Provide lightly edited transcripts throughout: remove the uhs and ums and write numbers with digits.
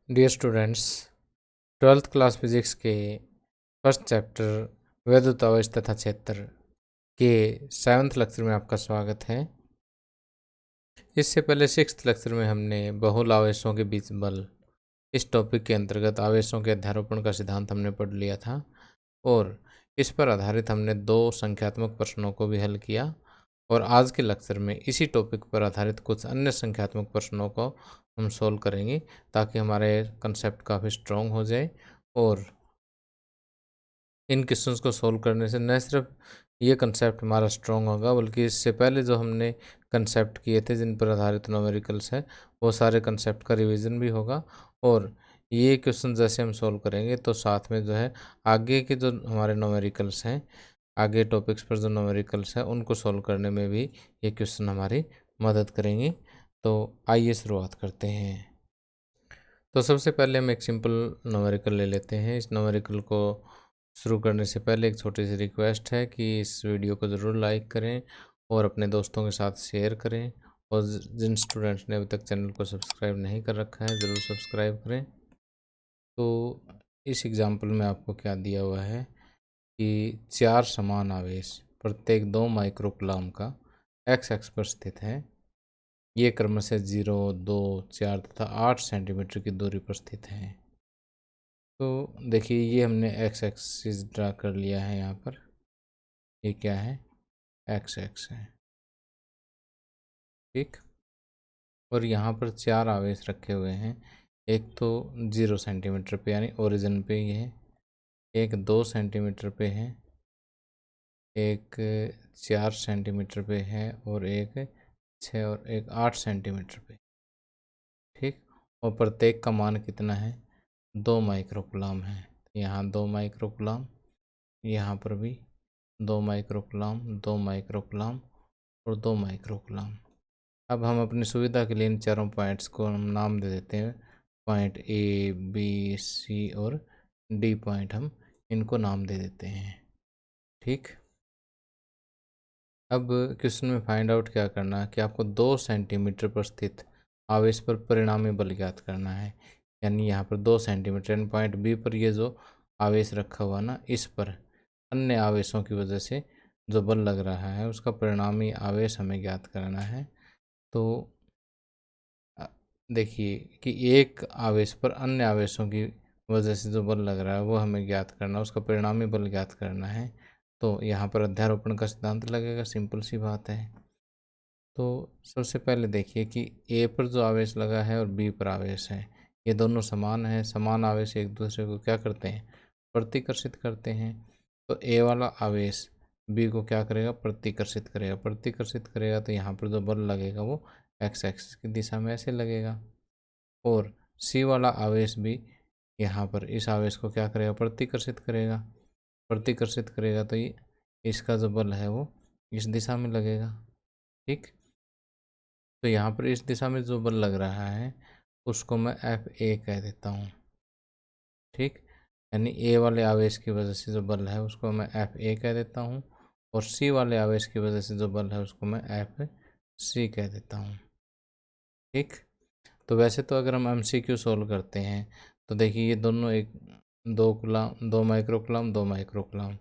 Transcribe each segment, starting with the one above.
Dear students, 12th class physics के first chapter वैद्युत आवेश तथा क्षेत्र के 7th लेक्चर में आपका स्वागत है। इससे पहले 6th लेक्चर में हमने बहुल आवेशों के बीच बल इस टॉपिक के अंतर्गत आवेशों के अध्यारोपण का सिद्धांत हमने पढ़ लिया था और इस पर आधारित हमने 2 संख्यात्मक प्रश्नों को भी हल किया। और आज के लेक्चर में इसी टॉपिक पर आधारित कुछ अन्य संख्यात्मक प्रश्नों को हम सोल्व करेंगे ताकि हमारे कंसेप्ट काफ़ी स्ट्रॉन्ग हो जाए। और इन क्वेश्चंस को सोल्व करने से न सिर्फ ये कंसेप्ट हमारा स्ट्रॉन्ग होगा बल्कि इससे पहले जो हमने कंसेप्ट किए थे जिन पर आधारित न्यूमेरिकल्स है वो सारे कंसेप्ट का रिवीजन भी होगा। और ये क्वेश्चन जैसे हम सोल्व करेंगे तो साथ में जो है आगे के जो हमारे न्यूमेरिकल्स हैं, आगे टॉपिक्स पर जो न्यूमेरिकल्स हैं उनको सोल्व करने में भी ये क्वेश्चन हमारी मदद करेंगे। तो आइए शुरुआत करते हैं। तो सबसे पहले हम एक सिंपल न्यूमेरिकल ले लेते हैं। इस न्यूमेरिकल को शुरू करने से पहले एक छोटी सी रिक्वेस्ट है कि इस वीडियो को ज़रूर लाइक करें और अपने दोस्तों के साथ शेयर करें। और जिन स्टूडेंट्स ने अभी तक चैनल को सब्सक्राइब नहीं कर रखा है ज़रूर सब्सक्राइब करें। तो इस एग्जांपल में आपको क्या दिया हुआ है कि 4 समान आवेश प्रत्येक 2 माइक्रोकूलम का एक्स एक्स पर स्थित है। ये क्रमशः 0, 2, 4 तथा 8 सेंटीमीटर की दूरी पर स्थित हैं। तो देखिए ये हमने एक्स एक्सिस ड्रा कर लिया है। यहाँ पर ये क्या है, एक्स एक्स है, ठीक। और यहाँ पर 4 आवेश रखे हुए हैं। एक तो 0 सेंटीमीटर पे यानी ओरिजिन पे ये है, एक 2 सेंटीमीटर पे है, एक 4 सेंटीमीटर पे है और एक 6 और एक 8 सेंटीमीटर पे, ठीक। और प्रत्येक का मान कितना है, 2 माइक्रोकूलम है। यहाँ 2 माइक्रोकूलम, यहाँ पर भी 2 माइक्रोकूलम, 2 माइक्रोकूलम और 2 माइक्रोकूलम। अब हम अपनी सुविधा के लिए इन चारों पॉइंट्स को हम नाम दे देते हैं। पॉइंट ए, बी, सी और डी पॉइंट हम इनको नाम दे देते हैं, ठीक। अब क्वेश्चन में फाइंड आउट क्या करना है कि आपको 2 सेंटीमीटर पर स्थित आवेश पर परिणामी बल ज्ञात करना है। यानी यहाँ पर 2 सेंटीमीटर यानी पॉइंट बी पर ये जो आवेश रखा हुआ ना, इस पर अन्य आवेशों की वजह से जो बल लग रहा है उसका परिणामी आवेश हमें ज्ञात करना है। तो देखिए कि एक आवेश पर अन्य आवेशों की वजह से जो बल लग रहा है वो हमें ज्ञात करना है, उसका परिणामी बल ज्ञात करना है। तो यहाँ पर अध्यारोपण का सिद्धांत लगेगा, सिंपल सी बात है। तो सबसे पहले देखिए कि ए पर जो आवेश लगा है और बी पर आवेश है ये दोनों समान है। समान आवेश एक दूसरे को क्या करते हैं, प्रतिकर्षित करते हैं। तो ए वाला आवेश बी को क्या करेगा, प्रतिकर्षित करेगा। प्रतिकर्षित करेगा तो यहाँ पर जो बल लगेगा वो एक्स एक्सिस की दिशा में ऐसे लगेगा। और सी वाला आवेश भी यहाँ पर इस आवेश को क्या करेगा, प्रतिकर्षित करेगा। प्रतिकर्षित करेगा तो ये इसका जो बल है वो इस दिशा में लगेगा, ठीक। तो यहाँ पर इस दिशा में जो बल लग रहा है उसको मैं एफ ए कह देता हूँ, ठीक। यानी ए वाले आवेश की वजह से जो बल है उसको मैं एफ ए कह देता हूँ और सी वाले आवेश की वजह से जो बल है उसको मैं एफ सी कह देता हूँ, ठीक। तो वैसे तो अगर हम MCQ सोल्व करते हैं तो देखिए ये दोनों एक 2 माइक्रोकूलम 2 माइक्रोकूलम,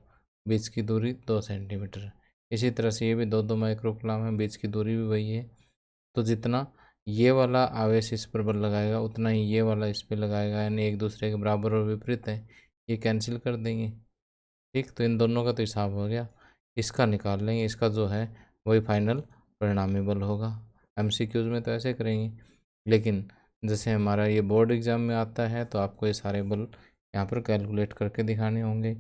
बीच की दूरी 2 सेंटीमीटर। इसी तरह से ये भी 2 माइक्रोकूलम है, बीच की दूरी भी वही है। तो जितना ये वाला आवेश इस पर बल लगाएगा उतना ही ये वाला इस पर लगाएगा, यानी एक दूसरे के बराबर और विपरीत है, ये कैंसिल कर देंगे, ठीक। तो इन दोनों का तो हिसाब हो गया, इसका निकाल लेंगे। इसका जो है वही फाइनल परिणामी बल होगा। MCQs में तो ऐसे करेंगे, लेकिन जैसे हमारा ये बोर्ड एग्ज़ाम में आता है तो आपको ये सारे बल यहाँ पर कैलकुलेट करके दिखाने होंगे।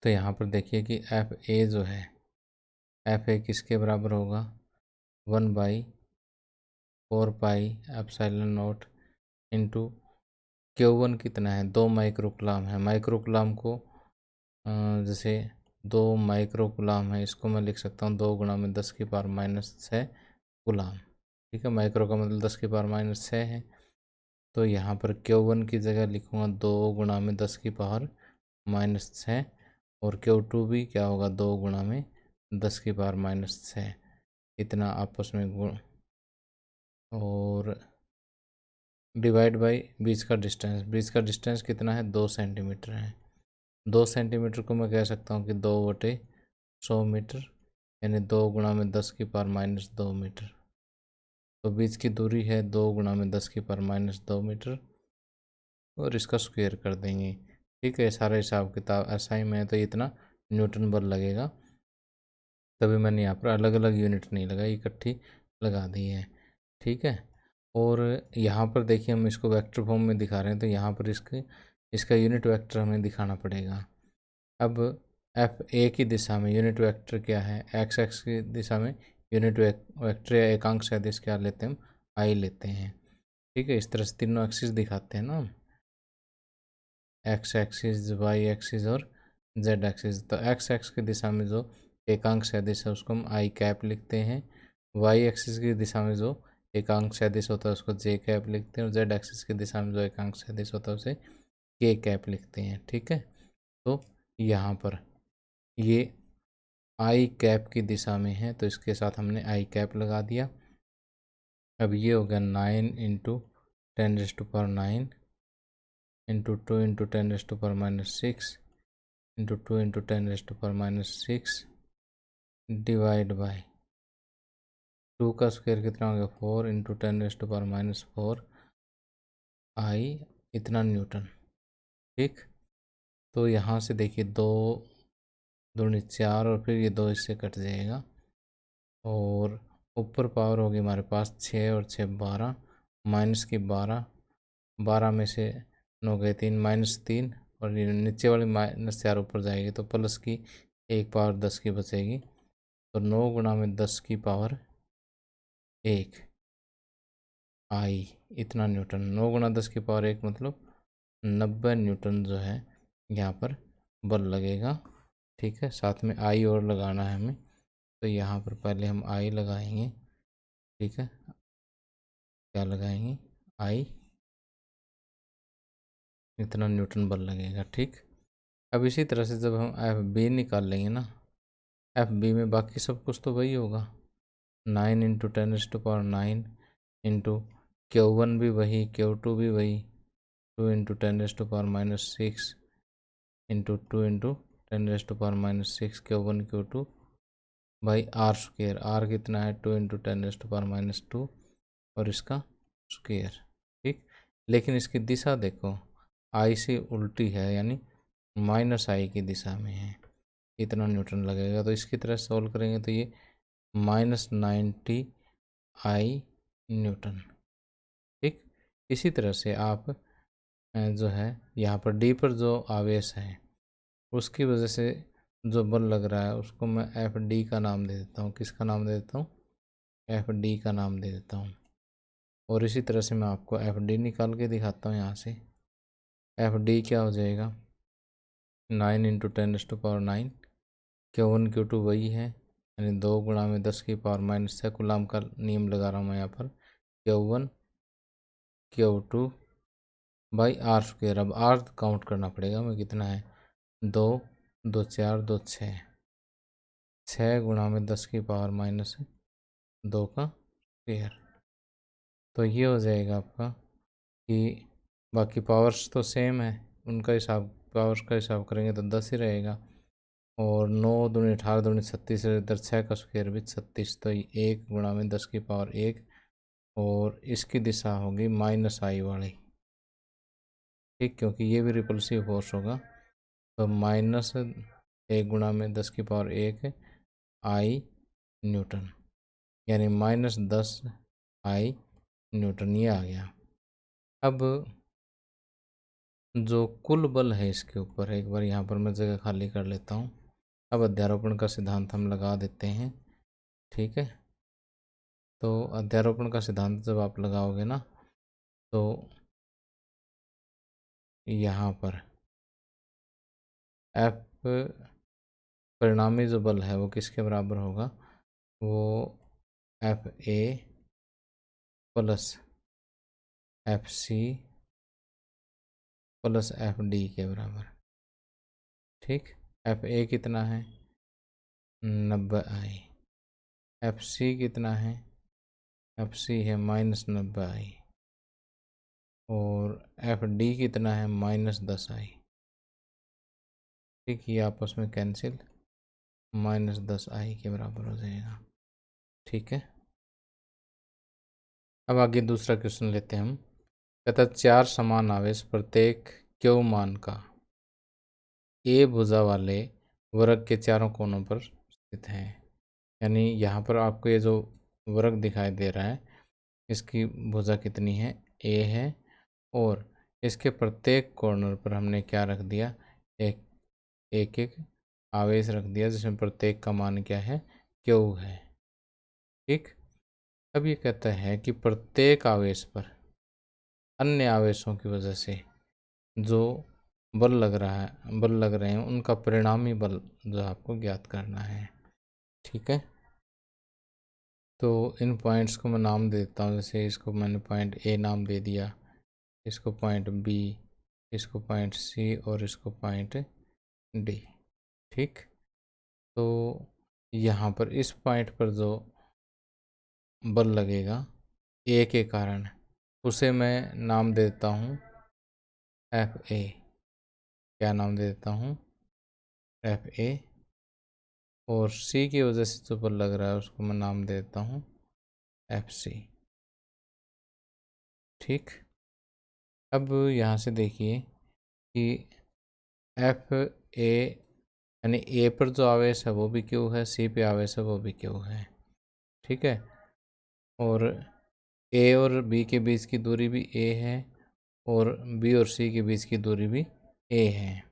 तो यहाँ पर देखिए कि एफ ए जो है, एफ ए किसके बराबर होगा, 1/4 pi epsilon not into Q1 कितना है, 2 माइक्रोकूलम है। माइक्रोकूलम को जैसे 2 माइक्रोकूलम है इसको मैं लिख सकता हूँ 2 गुणा में 10⁻⁶ गुलाम, ठीक है। माइक्रो का मतलब 10⁻⁶ है। तो यहाँ पर Q1 की जगह लिखूँगा 2 गुणा में 10⁻⁶ और Q2 भी क्या होगा 2 गुणा में 10⁻⁶। इतना आपस में गुण और डिवाइड बाई बीच का डिस्टेंस। बीच का डिस्टेंस कितना है, 2 सेंटीमीटर है। 2 सेंटीमीटर को मैं कह सकता हूँ कि 2/100 मीटर, यानी 2 गुणा में 10⁻² मीटर। तो बीच की दूरी है 2 गुणा में 10⁻² मीटर, और इसका स्क्वायर कर देंगे। ठीक है, सारा हिसाब किताब एसआई में है तो इतना न्यूटन बल लगेगा। तभी मैंने यहाँ पर अलग अलग यूनिट नहीं लगाई, इकट्ठी लगा दी है। ठीक है, और यहाँ पर देखिए हम इसको वेक्टर फॉर्म में दिखा रहे हैं, तो यहाँ पर इसका यूनिट वेक्टर हमें दिखाना पड़ेगा। अब एफ ए की दिशा में यूनिट वेक्टर क्या है, एक्स एक्स की दिशा में यूनिट वेक्टर या एकांक सदिश क्या लेते हैं हम, आई लेते हैं। ठीक है, इस तरह से तीनों एक्सिस दिखाते हैं ना हम, एक्स एक्सिस, वाई एक्सिस और जेड एक्सिस। तो एक्स एक्स की दिशा में जो एकांक सदिश है उसको हम आई कैप लिखते हैं। वाई एक्सिस की दिशा में जो एकांक सदिश होता है उसको जे कैप लिखते हैं, और जेड एक्सिस की दिशा में जो एकांक सदिश होता है उसे के कैप लिखते हैं। ठीक है, तो यहाँ पर ये आई कैप की दिशा में है तो इसके साथ हमने आई कैप लगा दिया। अब ये हो गया 9 × 10⁻⁹ इंटू 2 × 10⁻⁶ इंटू 2 × 10⁻⁶ डिवाइड बाय 2 का स्क्वायर कितना हो गया, 4 × 10⁻⁴ आई इतना न्यूटन। ठीक, तो यहाँ से देखिए 2 दूनी 4 और फिर ये 2 इससे कट जाएगा, और ऊपर पावर होगी हमारे पास 6 और 6 12, माइनस की 12, 12 में से 9 गए 3, -3, और ये नीचे वाली -4 ऊपर जाएगी तो प्लस की 1 पावर 10 की बचेगी। तो 9 गुणा में 10 की पावर 1 आई इतना न्यूटन। 9 गुणा 10 की पावर 1 मतलब 90 न्यूटन जो है यहाँ पर बल लगेगा। ठीक है, साथ में आई और लगाना है हमें, तो यहाँ पर पहले हम आई लगाएंगे। ठीक है, क्या लगाएंगे, आई इतना न्यूटन बल लगेगा। ठीक, अब इसी तरह से जब हम एफ बी निकाल लेंगे ना, एफ बी में बाकी सब कुछ तो वही होगा, 9 × 10⁹ इंटू Q1 भी वही, Q2 भी वही, 2 × 10⁻⁶ into 2 × 10⁻⁶ Q1 Q2 by R square. R कितना है, 2 × 10⁻⁻2 और इसका स्क्वेयर। ठीक, लेकिन इसकी दिशा देखो आई से उल्टी है, यानी -आई की दिशा में है, इतना न्यूटन लगेगा। तो इसकी तरह सॉल्व करेंगे तो ये -90 आई न्यूटन। ठीक, इसी तरह से आप जो है यहाँ पर डी पर जो आवेश है उसकी वजह से जो बल लग रहा है उसको मैं एफ डी का नाम दे देता हूँ। किसका नाम दे देता हूँ, एफ डी का नाम दे देता हूँ। और इसी तरह से मैं आपको एफ डी निकाल के दिखाता हूँ। यहाँ से एफ डी क्या हो जाएगा, 9 × 10⁻⁹ Q1 Q2 वही है, यानी 2 गुणा में 10 की पावर -6 कूलम का नियम लगा रहा हूँ मैं यहाँ पर, Q1 Q2 by R square. अब आर काउंट करना पड़ेगा हमें, कितना है, 2 2 4 2 6, 6 गुणा में 10 की पावर -2 का स्क्वेयर। तो ये हो जाएगा आपका कि बाकी पावर्स तो सेम है, उनका हिसाब, पावर्स का हिसाब करेंगे तो 10 ही रहेगा, और 9 दूनी 18 दूनी 36, इधर 6 का स्क्वायर भी 36, तो 1 गुणा में 10 की पावर 1, और इसकी दिशा होगी -आई वाली। ठीक, क्योंकि ये भी रिपल्सिव फोर्स होगा, तो -1 गुणा में 10 की पावर 1 आई न्यूटन, यानी -10 आई न्यूटन, ये आ गया। अब जो कुल बल है इसके ऊपर, एक बार यहाँ पर मैं जगह खाली कर लेता हूँ। अब अध्यारोपण का सिद्धांत हम लगा देते हैं। ठीक है, तो अध्यारोपण का सिद्धांत जब आप लगाओगे ना, तो यहाँ पर एफ परिणामी जो बल है वो किसके बराबर होगा, वो F A plus F C plus F D के बराबर। ठीक, एफ ए कितना है, 90 आई, एफ सी कितना है, एफ सी है -90 आई, और एफ डी कितना है -10i। ठीक, ये आपस में कैंसिल, -10i के बराबर हो जाएगा। ठीक है, अब आगे दूसरा क्वेश्चन लेते हैं हम। कहता है 4 समान आवेश प्रत्येक क्यू मान का ए भुजा वाले वर्ग के चारों कोनों पर स्थित हैं। यानी यहाँ पर आपको ये जो वर्ग दिखाई दे रहा है इसकी भुजा कितनी है, ए है, और इसके प्रत्येक कॉर्नर पर हमने क्या रख दिया, एक एक एक आवेश रख दिया जिसमें प्रत्येक का मान क्या है, क्यू है। ठीक, अब ये कहता है कि प्रत्येक आवेश पर अन्य आवेशों की वजह से जो बल लग रहे हैं उनका परिणामी बल जो आपको ज्ञात करना है। ठीक है, तो इन पॉइंट्स को मैं नाम दे देता हूँ। जैसे इसको मैंने पॉइंट ए नाम दे दिया, इसको पॉइंट बी, इसको पॉइंट सी और इसको पॉइंट डी। ठीक, तो यहाँ पर इस पॉइंट पर जो बल लगेगा ए के कारण उसे मैं नाम देता हूँ एफ ए। क्या नाम दे देता हूँ, एफ ए। और सी की वजह से जो बल लग रहा है उसको मैं नाम दे देता हूँ एफ सी। ठीक, अब यहाँ से देखिए कि एफ ए यानी ए पर जो आवेश है वो भी क्यू है, सी पे आवेश है वो भी क्यू है। ठीक है, और ए और बी के बीच की दूरी भी ए है और बी और सी के बीच की दूरी भी ए है।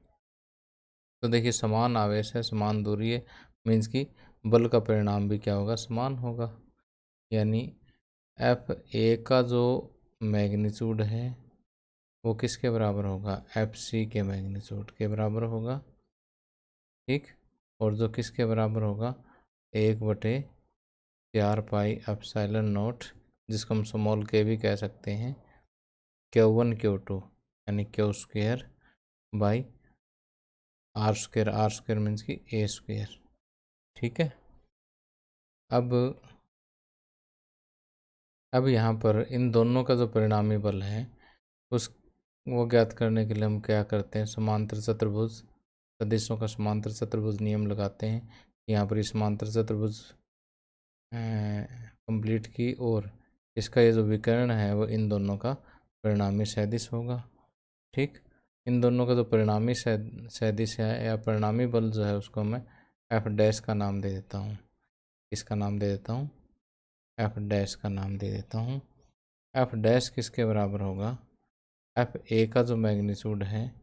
तो देखिए समान आवेश है, समान दूरी है, मीन्स कि बल का परिणाम भी क्या होगा, समान होगा। यानी एफ ए का जो मैग्नीट्यूड है वो किसके बराबर होगा, एफ सी के मैग्नीट्यूड के बराबर होगा। ठीक, और जो किसके बराबर होगा, 1/4πε0, जिसको हम स्मॉल के भी कह सकते हैं, Q1 Q2 यानी Q square by R square means की ए स्क्वेयर। ठीक है, अब यहाँ पर इन दोनों का जो परिणामी बल है उस वो ज्ञात करने के लिए हम क्या करते हैं, समांतर चतुर्भुज सदिशों का समांतर चतुर्भुज नियम लगाते हैं। यहाँ पर समांतर चतुर्भुज कंप्लीट की और इसका ये जो विकर्ण है वो इन दोनों का परिणामी सदिश होगा। ठीक, इन दोनों का जो परिणामी सदिश है या परिणामी बल जो है उसको मैं एफ डैश का नाम दे देता हूँ। इसका नाम दे देता हूँ एफ डैश का नाम दे देता हूँ। एफ डैश किसके बराबर होगा, एफ ए का जो मैग्नीट्यूड है,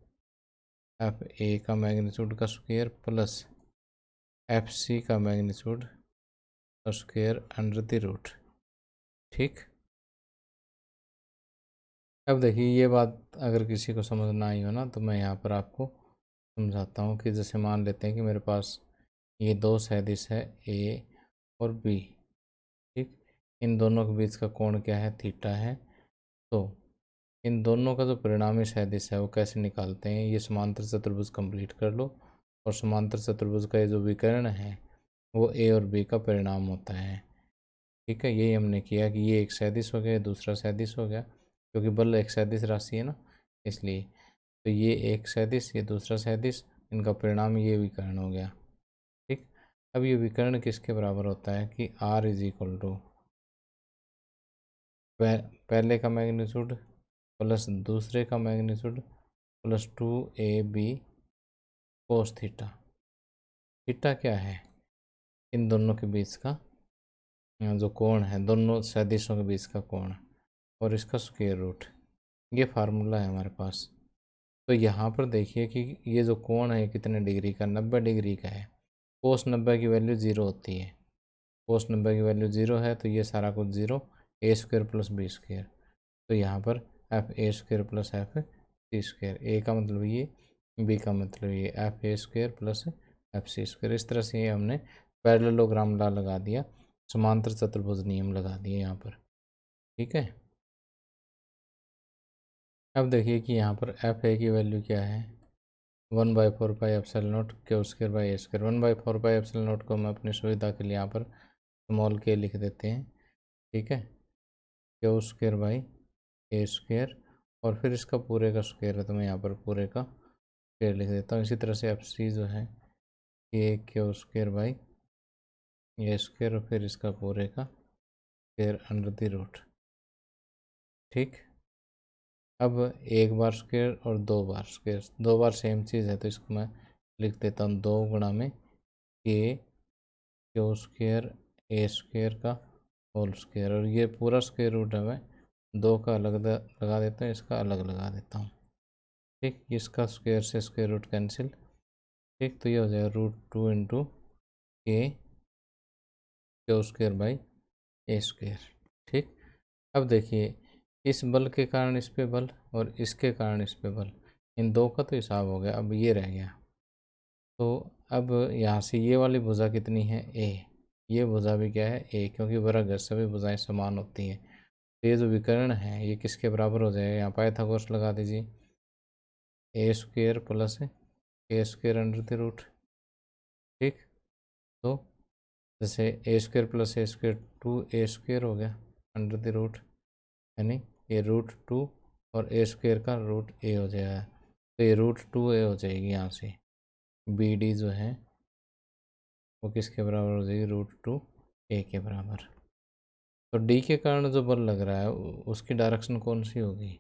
एफ ए का मैग्नीट्यूड का स्क्वायर प्लस एफ सी का मैग्नीट्यूड का स्क्वायर अंडर द रूट। ठीक, अब देखिए ये बात अगर किसी को समझ ना आई हो ना तो मैं यहाँ पर आपको समझाता हूँ कि जैसे मान लेते हैं कि मेरे पास ये दो सदिश है ए और बी। ठीक, इन दोनों के बीच का कोण क्या है, थीटा है। तो इन दोनों का जो परिणामी सदिश है वो कैसे निकालते हैं, ये समांतर चतुर्भुज कंप्लीट कर लो और समांतर चतुर्भुज का ये जो विकर्ण है वो ए और बी का परिणाम होता है। ठीक है, यही हमने किया कि ये एक सदिश हो गया, दूसरा सदिश हो गया, क्योंकि बल एक सदिश राशि है ना, इसलिए। तो ये एक सदिश, ये दूसरा सदिश, इनका परिणाम ये विकर्ण हो गया। ठीक, अब ये विकर्ण किसके बराबर होता है कि R इज इक्वल टू पहले का मैग्नीट्यूड प्लस दूसरे का magnitude plus 2AB cos theta. Theta क्या है, इन दोनों के बीच का जो कोण है, दोनों सदिशों के बीच का कोण, और इसका स्क्वायर रूट। ये फार्मूला है हमारे पास। तो यहाँ पर देखिए कि ये जो कोण है कितने डिग्री का, 90 डिग्री का है। कोस 90 की वैल्यू 0 होती है, कोस 90 की वैल्यू 0 है, तो ये सारा कुछ 0, A square plus B square. तो यहाँ पर F A square plus F C square, A का मतलब ये, बी का मतलब ये, F A square plus F C square. इस तरह से हमने पैरेललोग्राम लॉ लगा दिया, समांतर चतुर्भुज नियम लगा दिए यहाँ पर। ठीक है, अब देखिए कि यहाँ पर एफ ए की वैल्यू क्या है, 1/4πε0 Q square by A square. 1/4πε0 को मैं अपनी सुविधा के लिए यहाँ पर स्मॉल के लिख देते हैं। ठीक है, Q square by A square, और फिर इसका पूरे का स्क्वायर है, तो मैं यहाँ पर पूरे का स्क्वायर लिख देता हूँ। इसी तरह से एफ सी जो है के Q square by A square और फिर इसका पूरे का स्क्वायर अंडर द रूट। ठीक, अब एक बार स्क्वायर और दो बार स्क्वायर, दो बार सेम चीज़ है तो इसको मैं लिख देता हूँ 2 गुणा में के क्यू स्क्वायर ए स्क्वायर का होल स्क्वायर, और ये पूरा स्क्वायर रूट है मैं 2 का अलग लगा देता हूँ, इसका अलग लगा देता हूँ। ठीक, इसका स्क्वायर से स्क्वायर रूट कैंसिल। ठीक, तो ये हो जाएगा √2 इंटू के Q square by A square. ठीक, अब देखिए इस बल के कारण इस पे बल और इसके कारण इस पे बल, इन दो का तो हिसाब हो गया। अब ये रह गया, तो अब यहाँ से ये वाली भुजा कितनी है ए, ये भुजा भी क्या है ए, क्योंकि वर्ग है, सभी भुजाएं समान होती हैं। तो ये जो विकर्ण है ये किसके बराबर हो जाएगा, यहाँ पाइथागोरस लगा दीजिए, A square plus A square under the root. ठीक, तो जैसे A square plus A square 2 A square हो गया अंडर द रूट, यानी ये √2 और ए स्क्वायर का रूट ए हो जाएगा, तो ये √2a हो जाएगी। यहाँ से बी डी जो है वो किसके बराबर हो जाएगी, √2a के बराबर। तो डी के कारण जो बल लग रहा है उसकी डायरेक्शन कौन सी होगी,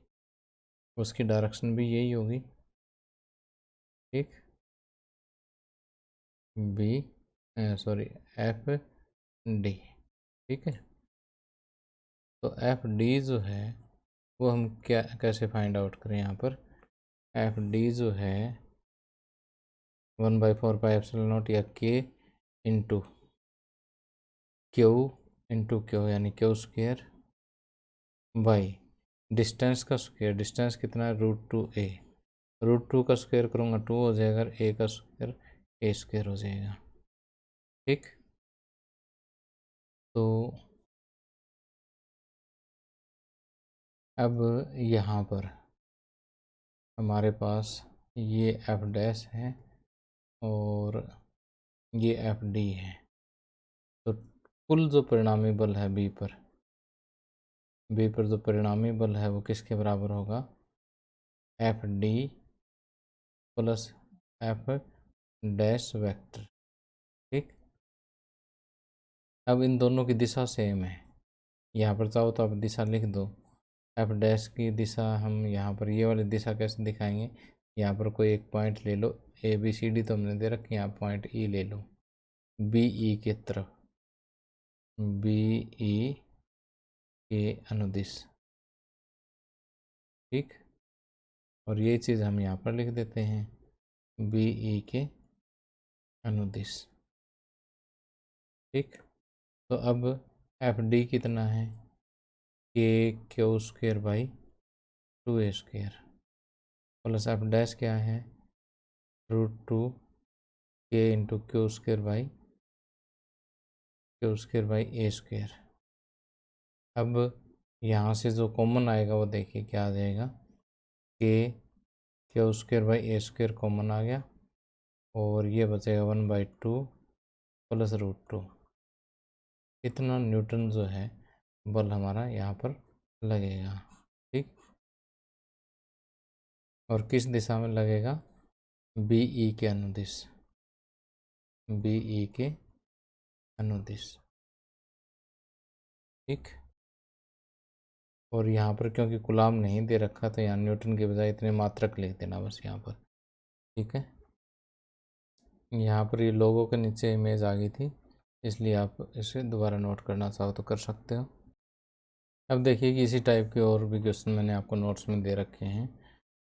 उसकी डायरेक्शन भी यही होगी। ठीक, बी सॉरी एफ डी। ठीक है, तो एफ डी जो है वो हम क्या कैसे फाइंड आउट करें, यहाँ पर एफ डी जो है 1/4πε0 या के इंटू क्यू यानी क्यू स्क्वायर बाई डिस्टेंस का स्क्वायर, डिस्टेंस कितना है √2a, √2 का स्क्वायर करूँगा 2 हो जाएगा, ए का स्क्वायर ए स्क्वायर हो जाएगा। ठीक, तो अब यहाँ पर हमारे पास ये एफ डैश है और ये एफ डी है, तो कुल जो परिणामी बल है बी पर जो परिणामी बल है वो किसके बराबर होगा, F D plus F dash vector. ठीक, अब इन दोनों की दिशा सेम है, यहाँ पर चाहो तो आप दिशा लिख दो। एफ डैश की दिशा हम यहाँ पर ये वाली दिशा कैसे दिखाएंगे, यहाँ पर कोई एक पॉइंट ले लो, ए बी सी डी तो हमने दे रखी है, यहाँ पॉइंट ई ले लो, बी ई के तरफ, बी ई के अनुदिश। ठीक, और ये चीज़ हम यहाँ पर लिख देते हैं बी ई के अनुदिश। ठीक, तो अब एफ डी कितना है, के Q square by 2a square plus F dash क्या है √2 के into Q square by A square. अब यहाँ से जो कॉमन आएगा वो देखिए क्या आ जाएगा, K Q square by A square common आ गया और ये बचेगा 1/2 प्लस √2। इतना न्यूटन जो है बल हमारा यहाँ पर लगेगा। ठीक, और किस दिशा में लगेगा, बी ई के अनुदिश, बी ई के अनुदिश। ठीक, और यहाँ पर क्योंकि गुलाम नहीं दे रखा तो यहाँ न्यूटन के बजाय इतने मात्रक लिख देना बस यहाँ पर। ठीक है, यहाँ पर ये लोगों के नीचे इमेज आ गई थी, इसलिए आप इसे दोबारा नोट करना चाहो तो कर सकते हो। अब देखिए कि इसी टाइप के और भी क्वेश्चन मैंने आपको नोट्स में दे रखे हैं,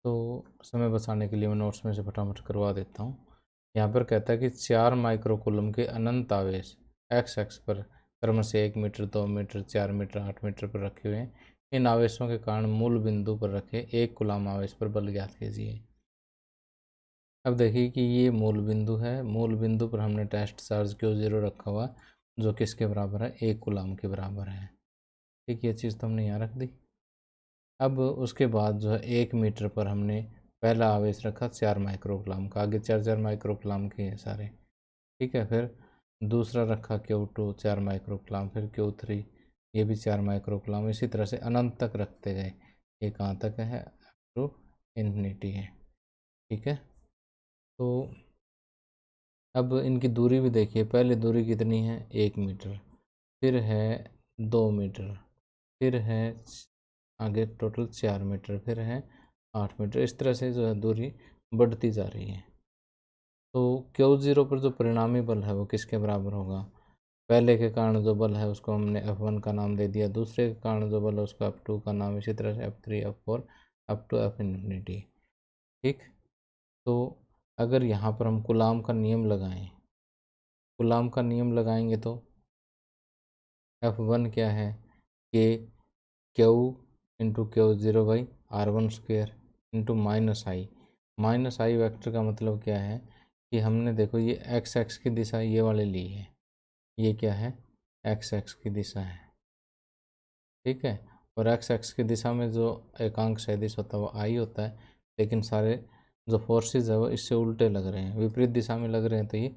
तो समय बचाने के लिए मैं नोट्स में से फटाफट करवा देता हूँ। यहाँ पर कहता है कि 4 माइक्रोकूलम के अनंत आवेश एक्स एक्स पर क्रम से 1 मीटर 2 मीटर 4 मीटर 8 मीटर पर रखे हुए हैं। इन आवेशों के कारण मूल बिंदु पर रखे 1 कूलम आवेश पर बल ज्ञात कीजिए। अब देखिए कि ये मूल बिंदु है, मूल बिंदु पर हमने टेस्ट चार्ज Q0 रखा हुआ जो किसके बराबर है, 1 कूलम के बराबर है। ठीक, ये चीज़ तो हमने यहाँ रख दी। अब उसके बाद जो है 1 मीटर पर हमने पहला आवेश रखा 4 माइक्रोकूलम का, आगे 4 माइक्रोकूलम के हैं सारे। ठीक है, फिर दूसरा रखा Q2 4 माइक्रोकूलम, फिर Q3 ये भी 4 माइक्रोकूलम, इसी तरह से अनंत तक रखते गए। ये कहाँ तक है, टू इन्फिनिटी है। ठीक है, तो अब इनकी दूरी भी देखिए, पहले दूरी कितनी है 1 मीटर, फिर है 2 मीटर, फिर है आगे टोटल 4 मीटर, फिर है 8 मीटर। इस तरह से जो है दूरी बढ़ती जा रही है। तो Q0 पर जो परिणामी बल है वो किसके बराबर होगा? पहले के कारण जो बल है उसको हमने F1 का नाम दे दिया, दूसरे के कारण जो बल है उसका F2 का नाम, इसी तरह से F3, F4 up to F infinity. ठीक, तो अगर यहाँ पर हम कूलाम का नियम लगाएं, कूलाम का नियम लगाएंगे तो F1 क्या है कि Q into Q0/R1² into -I vector का मतलब क्या है कि हमने देखो ये x की दिशा ये वाले ली है, ये क्या है x की दिशा है। ठीक है, और x की दिशा में जो एकांक सदिश होता है वो I होता है, लेकिन सारे जो फोर्सेस है वो इससे उल्टे लग रहे हैं, विपरीत दिशा में लग रहे हैं, तो ये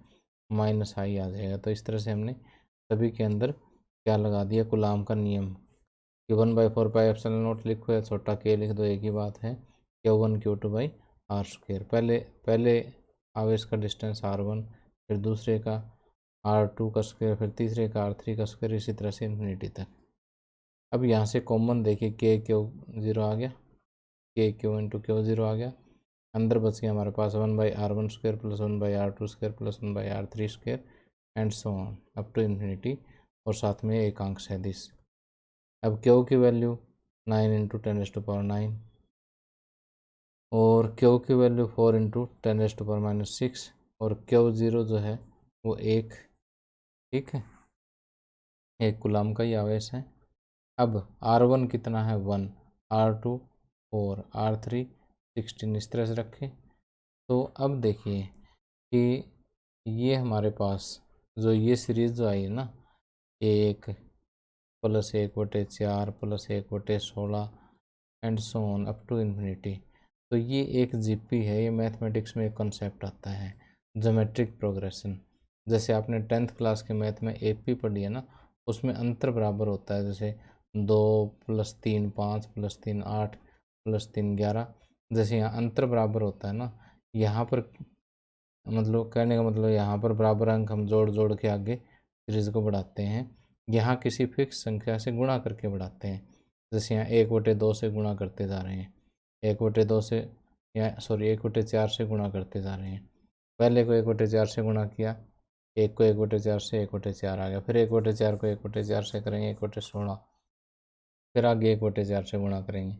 -I आ जाएगा। तो इस तरह से हमने सभी के अंदर क्या लगा दिया, कूलाम का नियम कि 1/4πε0 लिखो या छोटा k लिख दो, एक ही बात है। Q1 Q2/R², पहले आवेश का डिस्टेंस R1, फिर दूसरे का R2 का स्क्वायर, फिर तीसरे का R3 का स्क्वायर, इसी तरह से इन्फिनिटी तक। अब यहाँ से कॉमन देखिए Q0 आ गया, Q इंटू Q0 आ गया, अंदर बच गया हमारे पास 1/R1² plus 1/R2² plus 1/R3² and so on up to infinity, और साथ में एकांक सदिश। अब Q की वैल्यू 9 इंटू 10⁻⁹ और Q की वैल्यू 4 इंटू 10⁻⁻⁶, और Q0 जो है वो 1। ठीक है, एक कूलाम का ही आवेश है। अब R1 कितना है 1, R2 4, R3 16, इस तरह से रखें। तो अब देखिए कि ये हमारे पास जो ये सीरीज़ जो आई है ना, 1 + 1/4 + 1/16 and so on up to infinity, तो ये एक जीपी है। ये मैथमेटिक्स में एक कॉन्सेप्ट आता है ज्योमेट्रिक प्रोग्रेशन। जैसे आपने 10th क्लास के मैथ में एपी पढ़ी है ना, उसमें अंतर बराबर होता है, जैसे 2 + 3 5 + 3 8 + 3 11, जैसे यहाँ अंतर बराबर होता है ना, यहाँ पर मतलब कहने का मतलब यहाँ पर बराबर अंक हम जोड़ जोड़ के आगे सीरीज को बढ़ाते हैं, यहाँ किसी फिक्स संख्या से गुणा करके बढ़ाते हैं। जैसे यहाँ 1/2 से गुणा करते जा रहे हैं, 1/2 से या सॉरी 1/4 से गुणा करते जा रहे हैं। पहले को 1/4 से गुणा किया, एक को 1/4 से 1/4 आ गया, फिर 1/4 को 1/4 से करेंगे 1/16, फिर आगे 1/4 से गुणा करेंगे।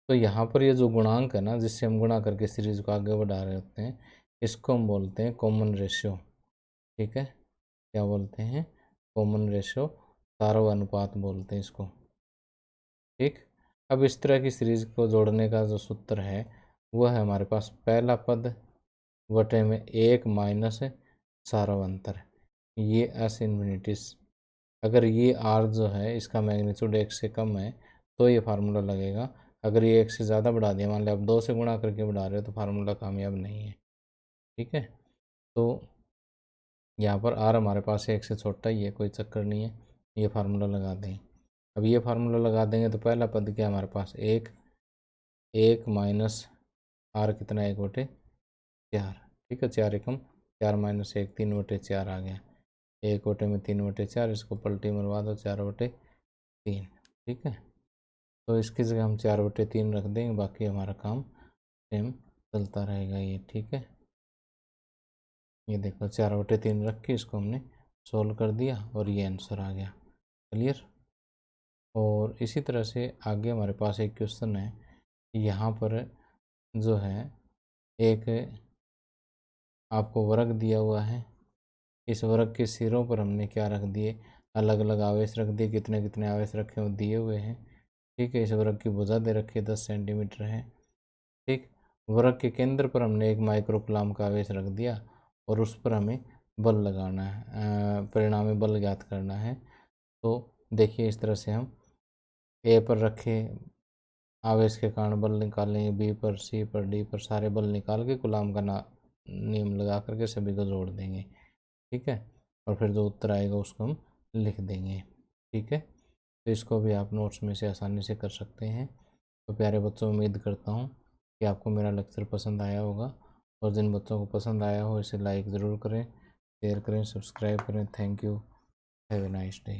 तो यहाँ पर ये जो गुणांक है ना, जिससे हम गुणा करके सीरीज को आगे बढ़ा रहे होते हैं, इसको हम बोलते हैं कॉमन रेशियो। ठीक है, क्या बोलते हैं? कॉमन रेशियो, सारव अनुपात बोलते हैं इसको। ठीक, अब इस तरह की सीरीज को जोड़ने का जो सूत्र है वह है हमारे पास पहला पद बटे में 1 माइनस सारव अंतर, ये एस इन्फिनिटीज। अगर ये आर जो है इसका मैग्नीट्यूड 1 से कम है तो ये फार्मूला लगेगा। अगर ये 1 से ज़्यादा बढ़ा दिया, मान लिया आप 2 से गुणा करके बढ़ा रहे हो, तो फार्मूला कामयाब नहीं है। ठीक है, तो यहाँ पर आर हमारे पास 1 से छोटा ही है, कोई चक्कर नहीं है, ये फार्मूला लगा दें। अब ये फार्मूला लगा देंगे तो पहला पद क्या हमारे पास 1 माइनस आर कितना 1/4। ठीक है, 4 एकम 4 - 1 3/4 आ गया, 1/3/4, इसको पलटी मरवा दो 4/3। ठीक है, तो इसकी जगह हम 4/3 रख देंगे, बाकी हमारा काम सेम चलता रहेगा ये। ठीक है, ये देखो 4/3 रख के इसको हमने सोल्व कर दिया और ये आंसर आ गया। क्लियर? और इसी तरह से आगे हमारे पास एक क्वेश्चन है, यहाँ पर जो है एक आपको वर्ग दिया हुआ है, इस वर्ग के सिरों पर हमने क्या रख दिए, अलग अलग आवेश रख दिए, कितने कितने आवेश रखे वो दिए हुए हैं। ठीक है, इस वर्ग की भुजा दे रखी है 10 सेंटीमीटर है। ठीक, वर्ग के केंद्र पर हमने एक माइक्रो कूलाम का आवेश रख दिया और उस पर हमें बल लगाना है, परिणामी बल ज्ञात करना है। तो देखिए इस तरह से हम ए पर रखे आवेश के कारण बल निकालेंगे, बी पर, सी पर, डी पर, सारे बल निकाल के कूलाम का नियम लगा करके सभी को जोड़ देंगे। ठीक है, और फिर जो उत्तर आएगा उसको हम लिख देंगे। ठीक है, तो इसको भी आप नोट्स में से आसानी से कर सकते हैं। तो प्यारे बच्चों, उम्मीद करता हूँ कि आपको मेरा लेक्चर पसंद आया होगा, और जिन बच्चों को पसंद आया हो इसे लाइक ज़रूर करें, शेयर करें, सब्सक्राइब करें। Thank you, have a nice day.